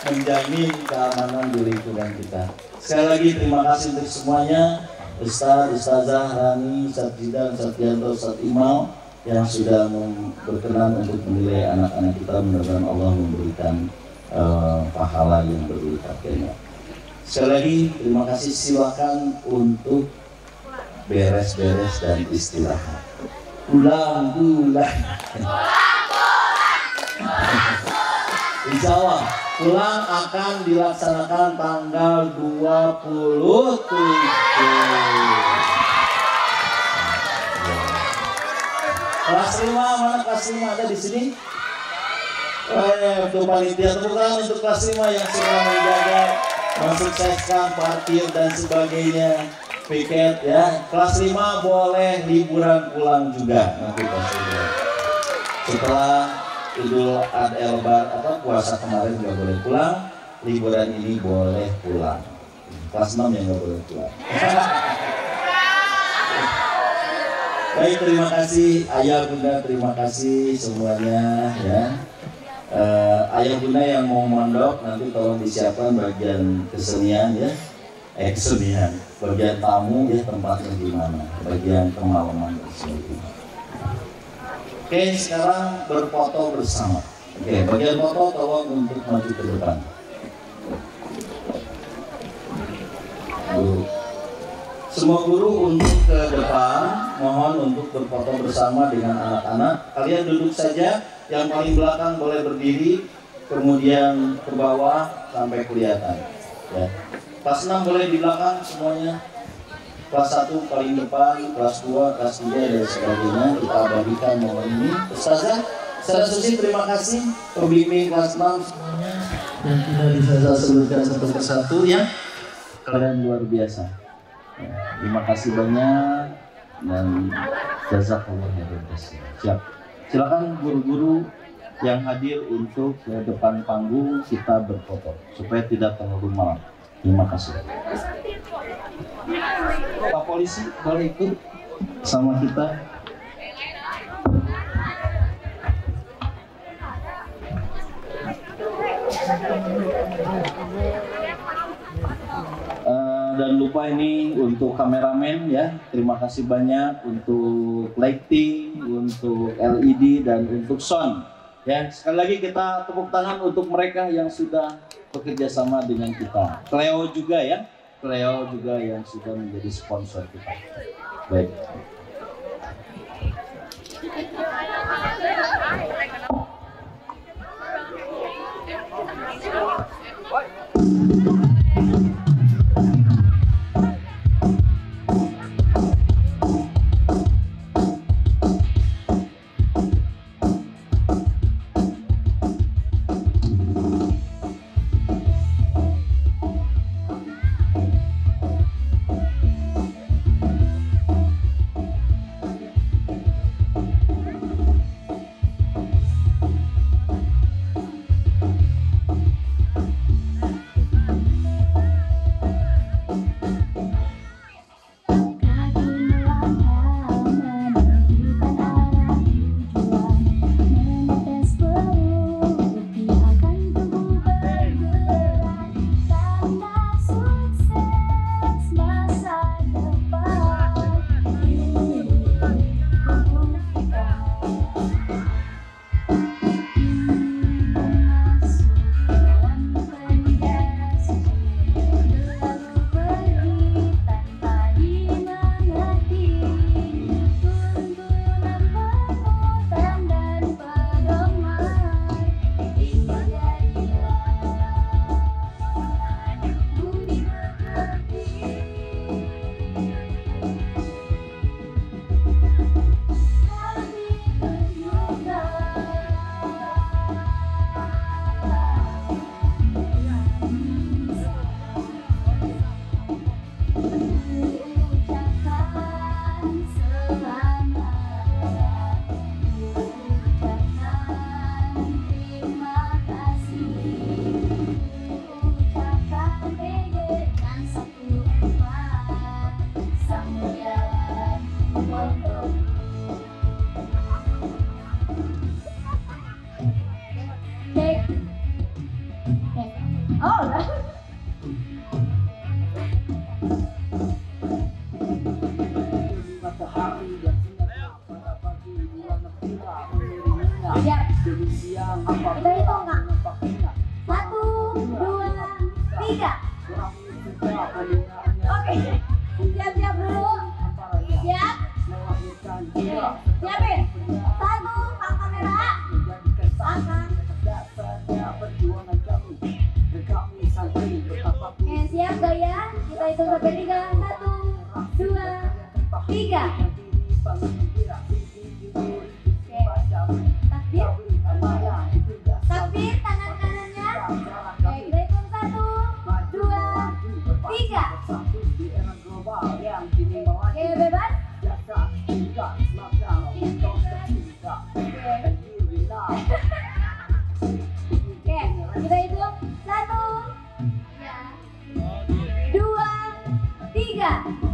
menjamin keamanan di lingkungan kita. Sekali lagi terima kasih untuk semuanya. Ustaz, Ustazah, Rani, Ustaz Jidan, Ustaz Yanto, Ustaz Imal yang sudah berkenan untuk menilai anak-anak kita. Mudah-mudahan Allah memberikan pahala yang berlipat ganda. Sekali lagi terima kasih. Silakan untuk beres-beres dan istirahat. Pulang. Insya Allah pulang akan dilaksanakan tanggal 27. Kelas 5, mana kelas 5 ada di sini? Untuk panitia, tepuk tangan untuk kelas 5 yang sudah menjaga, mensukseskan parkir dan sebagainya, piket ya. Kelas 5 boleh liburan pulang juga nanti pastinya. Setelah Idul Adha atau puasa kemarin nggak boleh pulang, liburan ini boleh pulang. Kelas 6 yang nggak boleh pulang. Baik, terima kasih Ayah Bunda, terima kasih semuanya ya. Ayah Bunda yang mau mondok nanti tolong disiapkan bagian kesenian ya. Kesenian, bagian tamu ya, tempatnya di mana, bagian kemalaman dan sebagainya. Oke, sekarang berfoto bersama. Oke, bagian foto tolong untuk maju ke depan. Semua guru untuk ke depan, mohon untuk berfoto bersama dengan anak-anak. Kalian duduk saja, yang paling belakang boleh berdiri, kemudian ke bawah sampai kelihatan. Ya. Kelas 6 boleh di belakang semuanya. Kelas 1 paling depan, kelas 2, kelas 3 dan sebagainya. Kita bagikan momen ini. Ustazah, Ustazah Susi terima kasih. Pembimbing kelas 6 semuanya yang tidak bisa saya sebutkan satu persatu ya. Kalian luar biasa. Ya, terima kasih banyak dan jazakallah khairan katsiran. Siap. Silakan guru-guru yang hadir untuk ke depan panggung kita berfoto supaya tidak terlalu malam. Terima kasih. Pak Polisi boleh ikut sama kita. Dan lupa ini untuk kameramen ya, terima kasih banyak untuk lighting, untuk LED dan untuk sound ya. Sekali lagi kita tepuk tangan untuk mereka yang sudah bekerja sama dengan kita. Cleo juga ya, Cleo juga yang sudah menjadi sponsor kita. Baik. tiga. Oke, siap-siap dulu. Siap. Siapin. Satu, pak kamera. Angkat. Siap gaya. Kita hitung sampai 3. 1, 2, 3. Takbir. Takbir tangan kanannya. Oke, kita hitung 1, 2, 3. Oke, bebas. Oke, kita hitung 1, 2, 3.